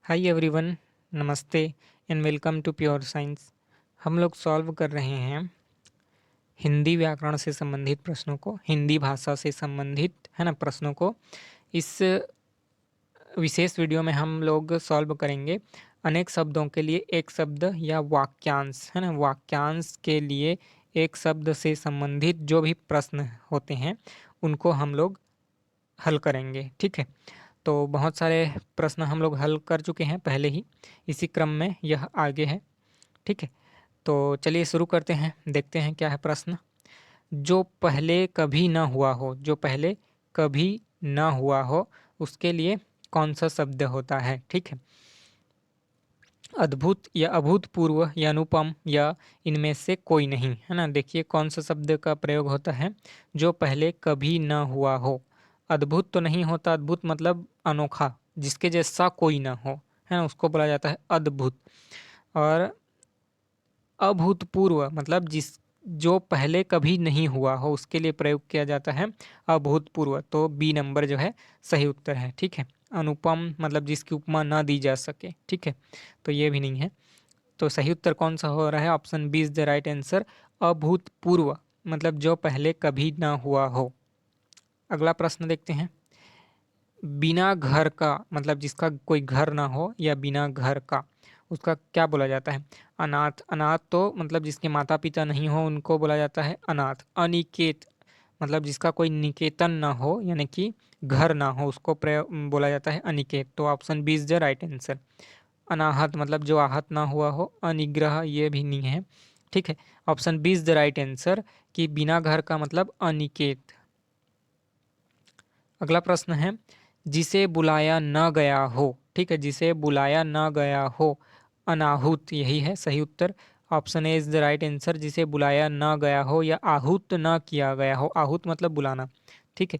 हाय everyone, नमस्ते and welcome to pure science. हम लोग सॉल्व कर रहे हैं हिंदी व्याकरण से संबंधित प्रश्नों को, हिंदी भाषा से संबंधित है ना प्रश्नों को। इस विशेष वीडियो में हम लोग सॉल्व करेंगे अनेक शब्दों के लिए एक शब्द या वाक्यांश, है ना, वाक्यांश के लिए एक शब्द से संबंधित जो भी प्रश्न होते हैं उनको हम लोग हल करेंगे। ठीक है, तो बहुत सारे प्रश्न हम लोग हल कर चुके हैं पहले ही, इसी क्रम में यह आगे है। ठीक है, तो चलिए शुरू करते हैं, देखते हैं क्या है प्रश्न। जो पहले कभी ना हुआ हो, जो पहले कभी ना हुआ हो उसके लिए कौन सा शब्द होता है। ठीक है, अद्भुत या अभूतपूर्व या अनुपम या इनमें से कोई नहीं, है ना। देखिए कौन सा शब्द का प्रयोग होता है, जो पहले कभी ना हुआ हो। अद्भुत तो नहीं होता, अद्भुत मतलब अनोखा, जिसके जैसा कोई ना हो, है ना, उसको बोला जाता है अद्भुत। और अभूतपूर्व मतलब जिस जो पहले कभी नहीं हुआ हो उसके लिए प्रयोग किया जाता है अभूतपूर्व, तो बी नंबर जो है सही उत्तर है। ठीक है, अनुपम मतलब जिसकी उपमा ना दी जा सके। ठीक है, तो ये भी नहीं है। तो सही उत्तर कौन सा हो रहा है, option B is the right answer, अभूतपूर्व मतलब जो पहले कभी ना हुआ हो। अगला प्रश्न देखते हैं, बिना घर का मतलब जिसका कोई घर ना हो या बिना घर का, उसका क्या बोला जाता है। अनाथ, अनाथ तो मतलब जिसके माता पिता नहीं हो उनको बोला जाता है अनाथ। अनिकेत मतलब जिसका कोई निकेतन ना हो यानी कि घर ना हो उसको बोला जाता है अनिकेत, तो option B is the right answer. अनाहत मतलब जो आहत ना हुआ हो। अनिग्रह ये भी नहीं है। ठीक है, option B is the right answer कि बिना घर का मतलब अनिकेत। अगला प्रश्न है, जिसे बुलाया न गया हो। ठीक है, जिसे बुलाया न गया हो, अनाहुत यही है सही उत्तर। Option A is the right answer, जिसे बुलाया न गया हो या आहूत न किया गया हो। आहूत मतलब बुलाना। ठीक है,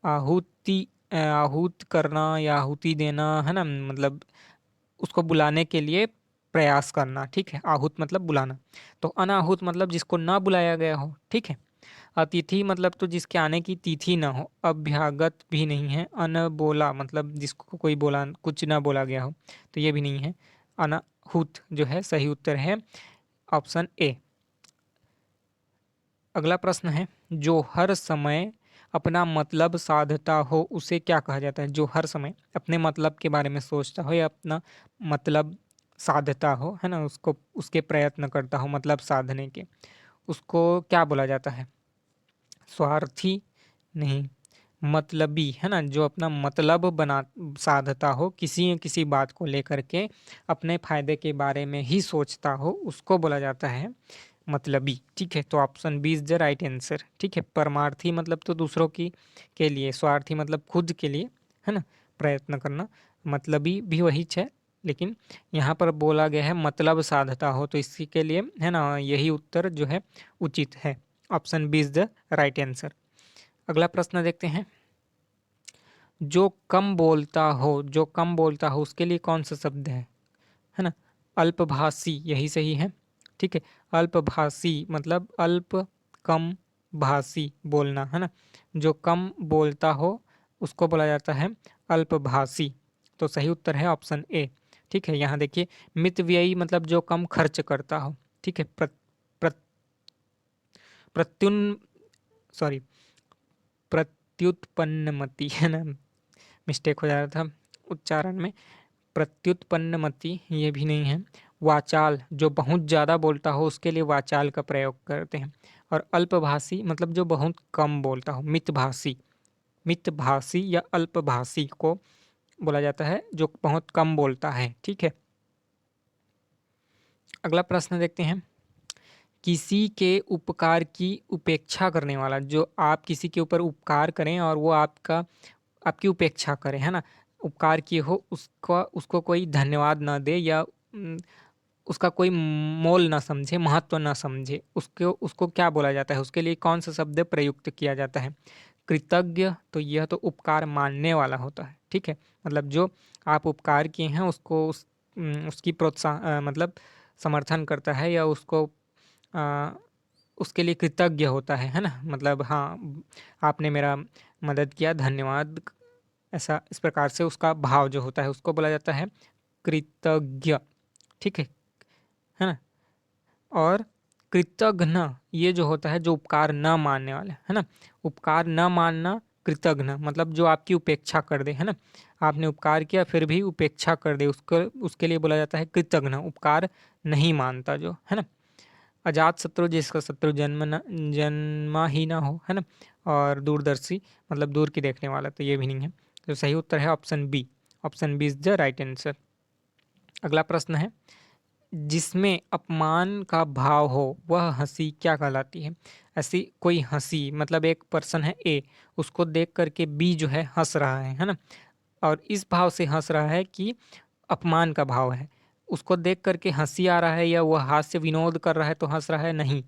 आहुति आहूत करना या आहुति देना, है ना, मतलब उसको बुलाने के लिए प्रयास करना। ठीक है, आहूत मतलब बुलाना। तो अनाहुत मतलब जिसको ना बुलाया गया हो। ठीक है, अतिथि मतलब तो जिसके आने की तिथि ना हो। अभ्यागत भी नहीं है। अनबोला मतलब जिसको कोई बोला कुछ ना बोला गया हो, तो ये भी नहीं है। अनाहुत जो है सही उत्तर है ऑप्शन ए। अगला प्रश्न है, जो हर समय अपना मतलब साधता हो उसे क्या कहा जाता है। जो हर समय अपने मतलब के बारे में सोचता हो या अपना मतलब साधता हो, है ना, उसको उसके प्रयत्न करता हो मतलब साधने के, उसको क्या बोला जाता है। स्वार्थी नहीं, मतलबी, है ना, जो अपना मतलब बना साधता हो किसी न किसी बात को लेकर के, अपने फायदे के बारे में ही सोचता हो, उसको बोला जाता है मतलबी। ठीक है, तो option B is the right answer. ठीक है, परमार्थी मतलब तो दूसरों की के लिए, स्वार्थी मतलब खुद के लिए, है ना, प्रयत्न करना। मतलबी भी वही है, लेकिन यहाँ पर बोला गया है मतलब साधता हो, तो इसी के लिए, है ना, यही उत्तर जो है उचित है। Option B is the right answer. अगला प्रश्न देखते हैं, जो कम बोलता हो, जो कम बोलता हो उसके लिए कौन सा शब्द है ना, अल्पभाषी यही सही है। ठीक है, अल्पभाषी मतलब अल्प, कम, भाषी बोलना, है ना, जो कम बोलता हो उसको बोला जाता है अल्पभाषी, तो सही उत्तर है ऑप्शन ए। ठीक है, यहाँ देखिए मितव्ययी मतलब जो कम खर्च करता हो। ठीक है, प्रत्युन सॉरी प्रत्युत्पन्नमति, है ना, मिस्टेक हो जा रहा था उच्चारण में। प्रत्युत्पन्नमति ये भी नहीं है। वाचाल जो बहुत ज़्यादा बोलता हो उसके लिए वाचाल का प्रयोग करते हैं। और अल्पभाषी मतलब जो बहुत कम बोलता हो। मितभाषी, मितभाषी या अल्पभाषी को बोला जाता है जो बहुत कम बोलता है। ठीक है, अगला प्रश्न देखते हैं, किसी के उपकार की उपेक्षा करने वाला, जो आप किसी के ऊपर उपकार करें और वो आपका आपकी उपेक्षा करे, है ना, उपकार किए हो उसका उसको कोई धन्यवाद ना दे या उसका कोई मोल ना समझे, महत्व ना समझे, उसको उसको क्या बोला जाता है, उसके लिए कौन सा शब्द प्रयुक्त किया जाता है। कृतज्ञ, तो यह तो उपकार मानने वाला होता है। ठीक है, मतलब जो आप उपकार किए हैं उसको उसकी प्रोत्साहन मतलब समर्थन करता है या उसको अ, उसके लिए कृतज्ञ होता है ना, मतलब हाँ आपने मेरा मदद किया, धन्यवाद, ऐसा इस प्रकार से उसका भाव जो होता है उसको बोला जाता है कृतज्ञ, ठीक है ना। और कृतघ्न ये जो होता है जो उपकार न मानने वाला है ना। उपकार न मानना, कृतघ्न मतलब जो आपकी उपेक्षा कर दे, है ना। आपने उपकार किया फिर भी उपेक्षा कर दे, उसको उसके लिए बोला जाता है कृतघ्न, उपकार नहीं मानता जो, है ना। अजात शत्रु जिसका शत्रु जन्मा ही ना हो, है ना। और दूरदर्शी मतलब दूर की देखने वाला, तो ये भी नहीं है। तो सही उत्तर है option B. Option B is the right answer. अगला प्रश्न है, जिसमें अपमान का भाव हो वह हंसी क्या कहलाती है। ऐसी कोई हंसी मतलब एक पर्सन है ए, उसको देख करके बी जो है हंस रहा है ना। और इस भाव से हंस रहा है कि अपमान का भाव है। उसको देख करके हंसी आ रहा है या वह हास्य विनोद कर रहा है तो हंस रहा है, नहीं,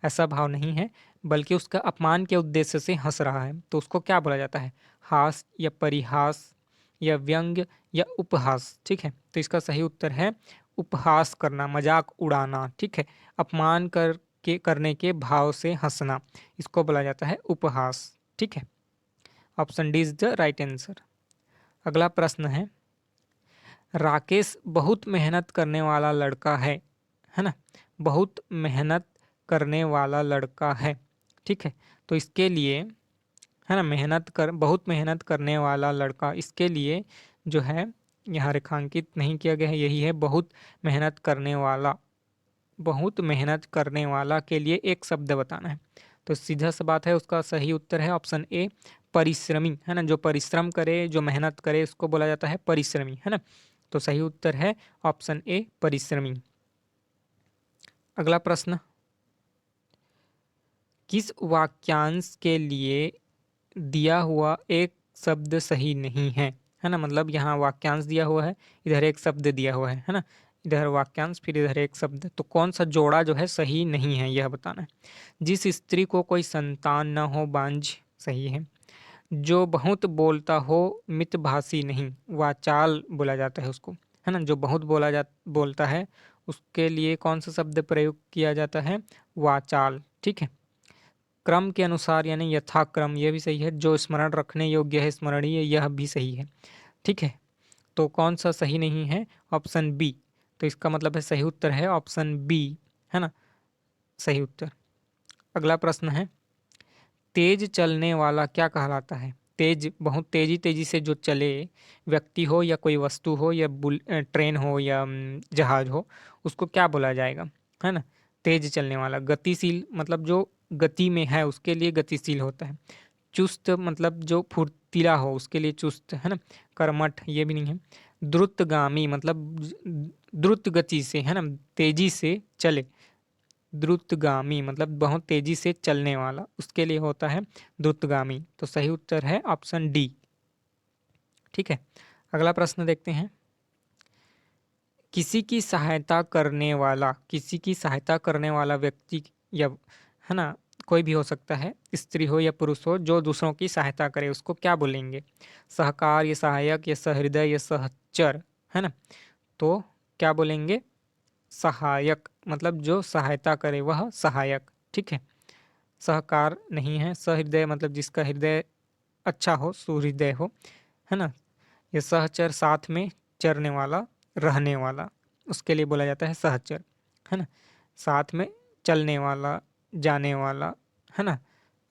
ऐसा भाव नहीं है, बल्कि उसका अपमान के उद्देश्य से हंस रहा है। तो उसको क्या बोला जाता है, हास या परिहास या व्यंग्य या उपहास, ठीक है। तो इसका सही उत्तर है उपहास करना, मजाक उड़ाना, ठीक है। अपमान करने के भाव से हंसना, इसको बोला जाता है उपहास, ठीक है। Option D is the right answer. अगला प्रश्न है, राकेश बहुत मेहनत करने वाला लड़का है ना। बहुत मेहनत करने वाला लड़का है, ठीक है। तो इसके लिए, है ना, बहुत मेहनत करने वाला लड़का, इसके लिए जो है यहाँ रेखांकित नहीं किया गया है, यही है बहुत मेहनत करने वाला। बहुत मेहनत करने वाला के लिए एक शब्द बताना है। तो सीधा सा बात है, उसका सही उत्तर है ऑप्शन ए, परिश्रमी, है ना। जो परिश्रम करे, जो मेहनत करे, उसको बोला जाता है परिश्रमी, है ना। तो सही उत्तर है ऑप्शन ए, परिश्रमी। अगला प्रश्न, किस वाक्यांश के लिए दिया हुआ एक शब्द सही नहीं है ना। मतलब यहाँ वाक्यांश दिया हुआ है, इधर एक शब्द दिया हुआ है ना। इधर वाक्यांश फिर इधर एक शब्द, तो कौन सा जोड़ा जो है सही नहीं है यह बताना है। जिस स्त्री को कोई संतान न हो बांझ, सही है। जो बहुत बोलता हो मितभाषी नहीं, वाचाल बोला जाता है उसको, है ना। जो बहुत बोलता है उसके लिए कौन सा शब्द प्रयोग किया जाता है, वाचाल, ठीक है। क्रम के अनुसार यानी यथाक्रम, यह भी सही है। जो स्मरण रखने योग्य है, स्मरणीय, यह भी सही है, ठीक है। तो कौन सा सही नहीं है, ऑप्शन बी। तो इसका मतलब है सही उत्तर है ऑप्शन बी, है ना, सही उत्तर। अगला प्रश्न है, तेज चलने वाला क्या कहलाता है। तेज, बहुत तेजी तेजी से जो चले, व्यक्ति हो या कोई वस्तु हो या ट्रेन हो या जहाज हो, उसको क्या बोला जाएगा, है ना। तेज चलने वाला, गतिशील मतलब जो गति में है उसके लिए गतिशील होता है। चुस्त मतलब जो फुर्तीला हो उसके लिए चुस्त, है ना। कर्मठ, ये भी नहीं है। द्रुतगामी मतलब द्रुत गति से, है ना, तेजी से चले। द्रुतगामी मतलब बहुत तेजी से चलने वाला, उसके लिए होता है द्रुतगामी। तो सही उत्तर है ऑप्शन डी, ठीक है। अगला प्रश्न देखते हैं, किसी की सहायता करने वाला, किसी की सहायता करने वाला व्यक्ति या, है ना, कोई भी हो सकता है, स्त्री हो या पुरुष हो, जो दूसरों की सहायता करे, उसको क्या बोलेंगे। सहकार या सहायक या सहृदय या सहचर, है ना। तो क्या बोलेंगे, सहायक मतलब जो सहायता करे वह सहायक, ठीक है। सहकार नहीं है। सहृदय मतलब जिसका हृदय अच्छा हो, सुहृदय हो, है ना। ये सहचर साथ में चरने वाला, रहने वाला, उसके लिए बोला जाता है सहचर, है ना। साथ में चलने वाला, जाने वाला, है ना,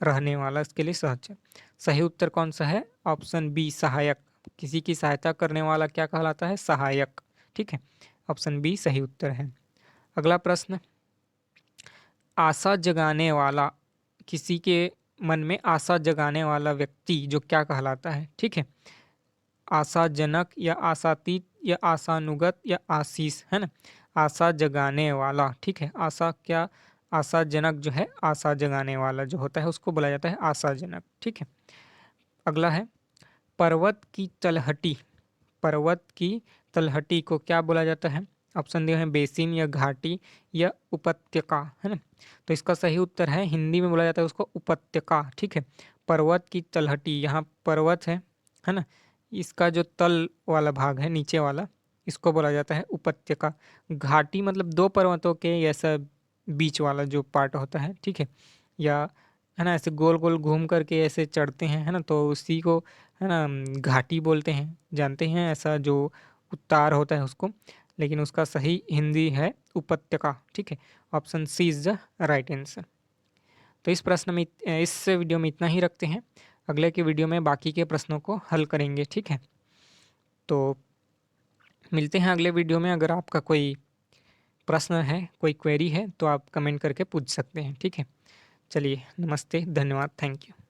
रहने वाला, इसके लिए सहचर। सही उत्तर कौन सा है, ऑप्शन बी, सहायक। किसी की सहायता करने वाला क्या कहलाता है, सहायक, ठीक है। ऑप्शन बी सही उत्तर है। अगला प्रश्न, आशा जगाने वाला, किसी के मन में आशा जगाने वाला व्यक्ति जो क्या कहलाता है, ठीक है। आशाजनक या आशातीत या आशानुगत या आशीष, है ना। आशा जगाने वाला, ठीक है। आशा क्या, आशाजनक जो है, आशा जगाने वाला जो होता है उसको बोला जाता है आशाजनक, ठीक है। अगला है, पर्वत की तलहटी, पर्वत की तलहटी को क्या बोला जाता है। ऑप्शन दिए हैं बेसिन या घाटी या उपत्यका, है ना। तो इसका सही उत्तर है, हिंदी में बोला जाता है उसको उपत्यका, ठीक है। पर्वत की तलहटी, यहाँ पर्वत है ना, इसका जो तल वाला भाग है, नीचे वाला, इसको बोला जाता है उपत्यका। घाटी मतलब दो पर्वतों के ऐसा बीच वाला जो पार्ट होता है, ठीक है। या, है ना, ऐसे गोल गोल घूम करके ऐसे चढ़ते हैं, है ना, तो उसी को, है ना, घाटी बोलते हैं, जानते हैं ऐसा जो उत्तार होता है उसको, लेकिन उसका सही हिंदी है उपत्यका। ठीक है, option C is the right answer. तो इस प्रश्न में इस वीडियो में इतना ही रखते हैं। अगले के वीडियो में बाकी के प्रश्नों को हल करेंगे। ठीक है, तो मिलते हैं अगले वीडियो में। अगर आपका कोई प्रश्न है, कोई क्वेरी है, तो आप कमेंट करके पूछ सकते हैं। ठीक है, चलिए, नमस्ते, धन्यवाद, थैंक यू।